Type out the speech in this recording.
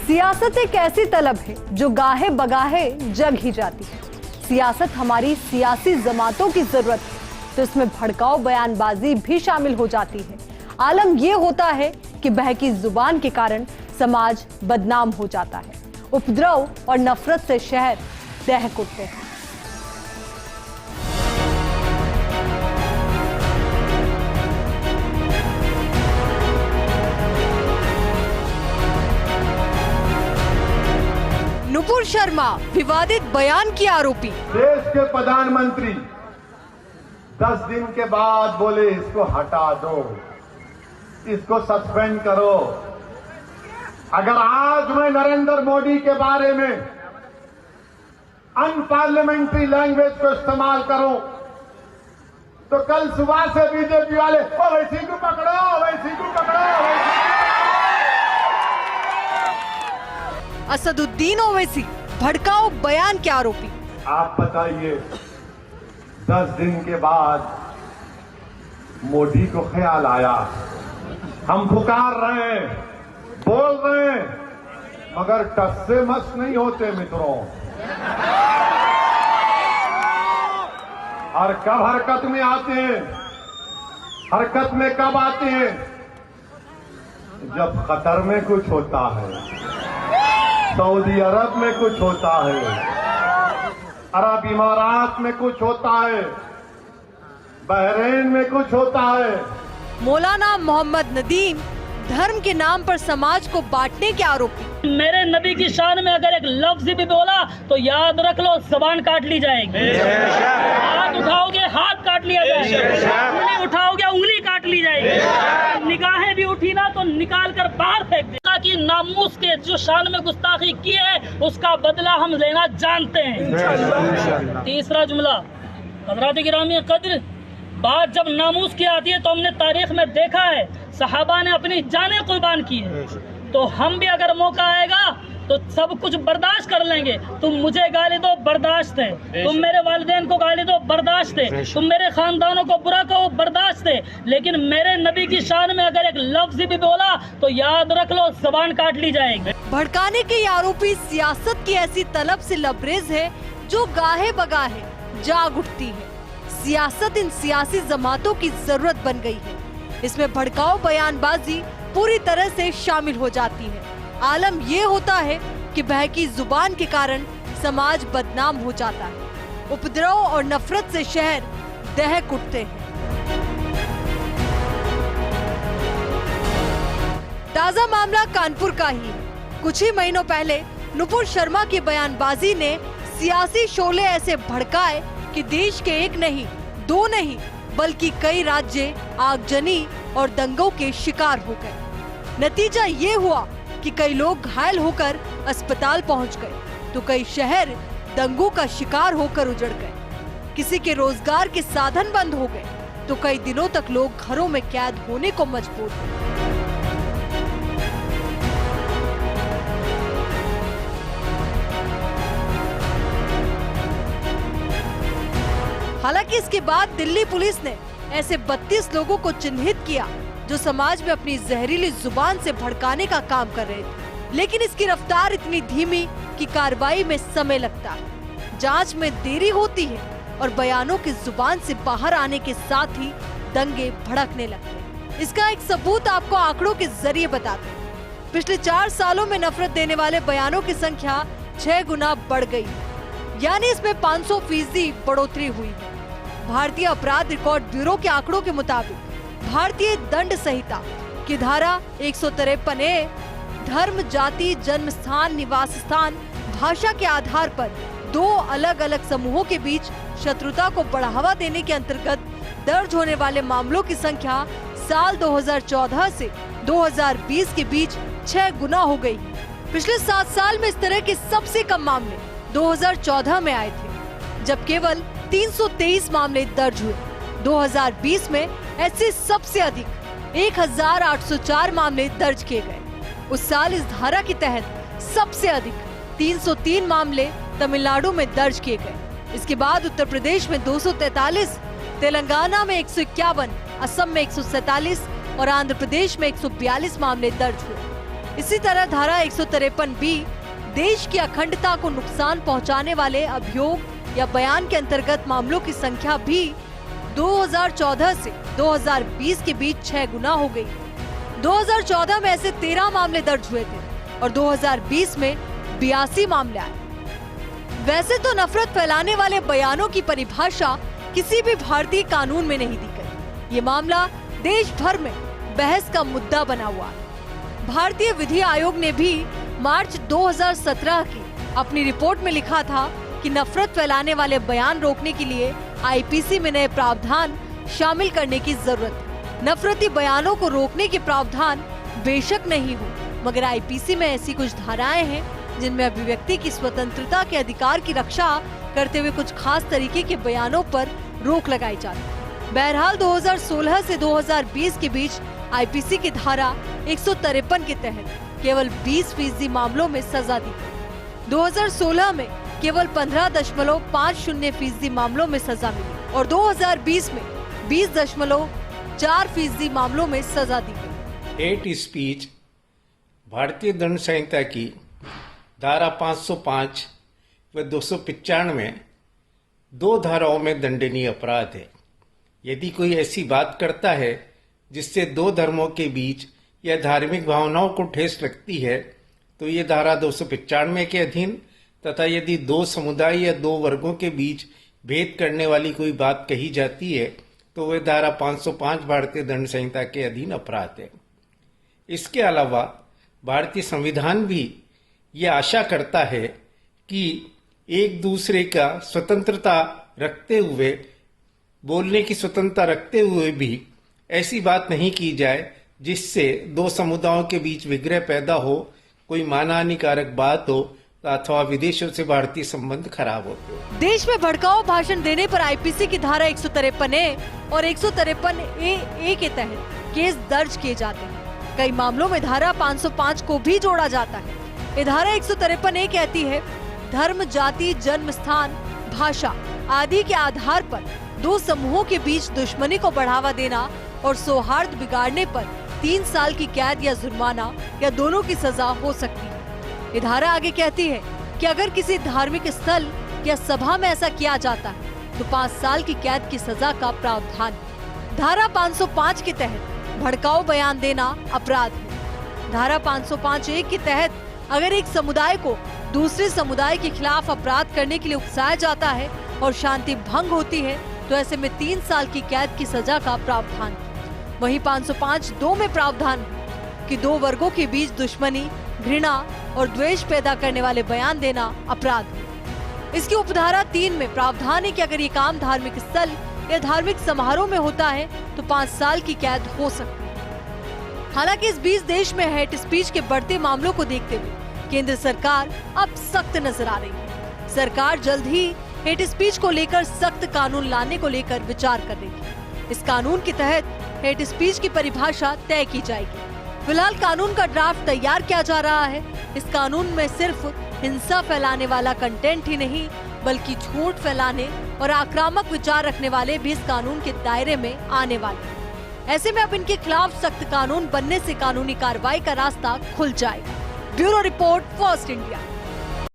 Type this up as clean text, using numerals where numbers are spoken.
सियासत एक ऐसी तलब है जो गाहे बगाहे जग ही जाती है। सियासत हमारी सियासी जमातों की जरूरत है, तो इसमें भड़काऊ बयानबाजी भी शामिल हो जाती है। आलम यह होता है कि बहकी जुबान के कारण समाज बदनाम हो जाता है। उपद्रव और नफरत से शहर दहक उठते हैं। नुपुर शर्मा विवादित बयान की आरोपी। देश के प्रधानमंत्री 10 दिन के बाद बोले इसको हटा दो, इसको सस्पेंड करो। अगर आज मैं नरेंद्र मोदी के बारे में अनपार्लियामेंट्री लैंग्वेज को इस्तेमाल करूं तो कल सुबह से बीजेपी वाले ओवैसी को पकड़ो, ओवैसी को पकड़ो। असदुद्दीन ओवैसी भड़काऊ बयान के आरोपी। आप बताइए, 10 दिन के बाद मोदी को ख्याल आया, हम पुकार रहे हैं, बोल रहे हैं, मगर टस से मस नहीं होते मित्रों। और कब हरकत में आते हैं? हरकत में कब आते हैं? जब कतर में कुछ होता है, सऊदी अरब में कुछ होता है, अरब इमारात में कुछ होता है, बहरीन में कुछ होता है। मौलाना मोहम्मद नदीम धर्म के नाम पर समाज को बांटने के आरोपी। मेरे नबी की शान में अगर एक लफ्ज भी बोला तो याद रख लो, जबान काट ली जाएगी। हाथ उठाओगे हाथ काट लिया जाएगा, उंगली उठाओगे उंगली काट ली जाएगी, निगाहें भी उठी ना तो निकाल कर बाहर फेंक देना। कि नामूस के जो शान में गुस्ताखी की है उसका बदला हम लेना जानते हैं। तीसरा जुमला, हज़रात गिरामी कद्र, बात जब नामूस की आती है तो हमने तारीख में देखा है सहाबा ने अपनी जानें कुर्बान की है। तो हम भी अगर मौका आएगा तो सब कुछ बर्दाश्त कर लेंगे। तुम मुझे गाली दो, बर्दाश्त है। तुम मेरे वालिदैन को गाली दो, बर्दाश्त है। तुम मेरे खानदानों को बुरा कहो, बर्दाश्त है। लेकिन मेरे नबी की शान में अगर एक लफ्ज भी बोला तो याद रख लो, जबान काट ली जाएगी। भड़काने के आरोपी सियासत की ऐसी तलब से लबरेज है जो गाहे बगाहे जाग उठती है। सियासत इन सियासी जमातों की जरूरत बन गई है। इसमें भड़काऊ बयानबाजी पूरी तरह से शामिल हो जाती है। आलम ये होता है कि बहकी जुबान के कारण समाज बदनाम हो जाता है। उपद्रव और नफरत से शहर दहक उठते हैं। ताजा मामला कानपुर का ही। कुछ ही महीनों पहले नुपुर शर्मा की बयानबाजी ने सियासी शोले ऐसे भड़काए कि देश के एक नहीं, दो नहीं, बल्कि कई राज्य आगजनी और दंगों के शिकार हो गए। नतीजा ये हुआ कि कई लोग घायल होकर अस्पताल पहुंच गए, तो कई शहर दंगों का शिकार होकर उजड़ गए। किसी के रोजगार के साधन बंद हो गए, तो कई दिनों तक लोग घरों में कैद होने को मजबूर हुए। हालांकि इसके बाद दिल्ली पुलिस ने ऐसे 32 लोगों को चिन्हित किया जो समाज में अपनी जहरीली जुबान से भड़काने का काम कर रहे थे। लेकिन इसकी रफ्तार इतनी धीमी कि कार्रवाई में समय लगता है, जांच में देरी होती है और बयानों की जुबान से बाहर आने के साथ ही दंगे भड़कने लगते हैं। इसका एक सबूत आपको आंकड़ों के जरिए बताते हैं। पिछले 4 सालों में नफरत देने वाले बयानों की संख्या 6 गुना बढ़ गई, यानी इसमें 500% बढ़ोतरी हुई है। भारतीय अपराध रिकॉर्ड ब्यूरो के आंकड़ों के मुताबिक भारतीय दंड संहिता की धारा 153A धर्म, जाति, जन्म स्थान, निवास स्थान, भाषा के आधार पर 2 अलग अलग समूहों के बीच शत्रुता को बढ़ावा देने के अंतर्गत दर्ज होने वाले मामलों की संख्या साल 2014 से 2020 के बीच 6 गुना हो गई। पिछले 7 साल में इस तरह के सबसे कम मामले 2014 में आए थे, जब केवल 323 मामले दर्ज हुए। 2020 में ऐसे सबसे अधिक 1804 मामले दर्ज किए गए। उस साल इस धारा के तहत सबसे अधिक 303 मामले तमिलनाडु में दर्ज किए गए। इसके बाद उत्तर प्रदेश में 243, तेलंगाना में 151, असम में 147 और आंध्र प्रदेश में 142 मामले दर्ज हुए। इसी तरह धारा 153B देश की अखंडता को नुकसान पहुंचाने वाले अभियोग या बयान के अंतर्गत मामलों की संख्या भी 2014 से 2020 के बीच 6 गुना हो गई। 2014 में ऐसे 13 मामले दर्ज हुए थे और 2020 में 82 मामले आए। वैसे तो नफरत फैलाने वाले बयानों की परिभाषा किसी भी भारतीय कानून में नहीं दी गई। ये मामला देश भर में बहस का मुद्दा बना हुआ है। भारतीय विधि आयोग ने भी मार्च 2017 की अपनी रिपोर्ट में लिखा था कि नफरत फैलाने वाले बयान रोकने के लिए आईपीसी में नए प्रावधान शामिल करने की जरूरत है। नफरती बयानों को रोकने के प्रावधान बेशक नहीं हो, मगर आईपीसी में ऐसी कुछ धाराएं हैं जिनमें अभिव्यक्ति की स्वतंत्रता के अधिकार की रक्षा करते हुए कुछ खास तरीके के बयानों पर रोक लगाई जाती है। बहरहाल 2016 से 2020 के बीच आईपीसी की धारा 153 के तहत केवल 20% मामलों में सजा दी गई। 2016 में केवल 15.50% मामलों में सजा मिली और 2020 में 20.4% मामलों में सजा दी गई। हेट स्पीच भारतीय दंड संहिता की धारा 505 व 295 दो धाराओं में दंडनीय अपराध है। यदि कोई ऐसी बात करता है जिससे दो धर्मों के बीच या धार्मिक भावनाओं को ठेस लगती है तो ये धारा 295 के अधीन, तथा यदि दो समुदाय या दो वर्गों के बीच भेद करने वाली कोई बात कही जाती है तो वह धारा 505 भारतीय दंड संहिता के अधीन अपराध है। इसके अलावा भारतीय संविधान भी ये आशा करता है कि एक दूसरे का स्वतंत्रता रखते हुए, बोलने की स्वतंत्रता रखते हुए भी ऐसी बात नहीं की जाए जिससे दो समुदायों के बीच विग्रह पैदा हो, कोई मानहानिकारक बात हो अथवा विदेशों से भारतीय संबंध खराब होते हो। देश में भड़काऊ भाषण देने पर आईपीसी की धारा 153A और 153A के तहत केस दर्ज किए जाते हैं। कई मामलों में धारा 505 को भी जोड़ा जाता है। ये धारा 153A कहती है, धर्म, जाति, जन्म स्थान, भाषा आदि के आधार पर दो समूहों के बीच दुश्मनी को बढ़ावा देना और सौहार्द बिगाड़ने पर 3 साल की कैद या जुर्माना या दोनों की सजा हो सकती है। ये धारा आगे कहती है कि अगर किसी धार्मिक स्थल या सभा में ऐसा किया जाता है तो 5 साल की कैद की सजा का प्रावधान है। धारा 505 के तहत भड़काऊ बयान देना अपराध है। धारा 505A के तहत अगर एक समुदाय को दूसरे समुदाय के खिलाफ अपराध करने के लिए उकसाया जाता है और शांति भंग होती है तो ऐसे में 3 साल की कैद की सजा का प्रावधान है। वहीं 505(2) में प्रावधान है कि दो वर्गों के बीच दुश्मनी, घृणा और द्वेष पैदा करने वाले बयान देना अपराध है। इसकी उपधारा 3 में प्रावधान है कि अगर ये काम धार्मिक स्थल या धार्मिक समारोह में होता है तो 5 साल की कैद हो सकती है। हालांकि इस बीच देश में हेट स्पीच के बढ़ते मामलों को देखते हुए केंद्र सरकार अब सख्त नजर आ रही है। सरकार जल्द ही हेट स्पीच को लेकर सख्त कानून लाने को लेकर विचार कर रही है। इस कानून के तहत हेट स्पीच की परिभाषा तय की जाएगी। फिलहाल कानून का ड्राफ्ट तैयार किया जा रहा है। इस कानून में सिर्फ हिंसा फैलाने वाला कंटेंट ही नहीं बल्कि झूठ फैलाने और आक्रामक विचार रखने वाले भी इस कानून के दायरे में आने वाले हैं। ऐसे में अब इनके खिलाफ सख्त कानून बनने से कानूनी कार्रवाई का रास्ता खुल जाएगा। Bureau report, first India.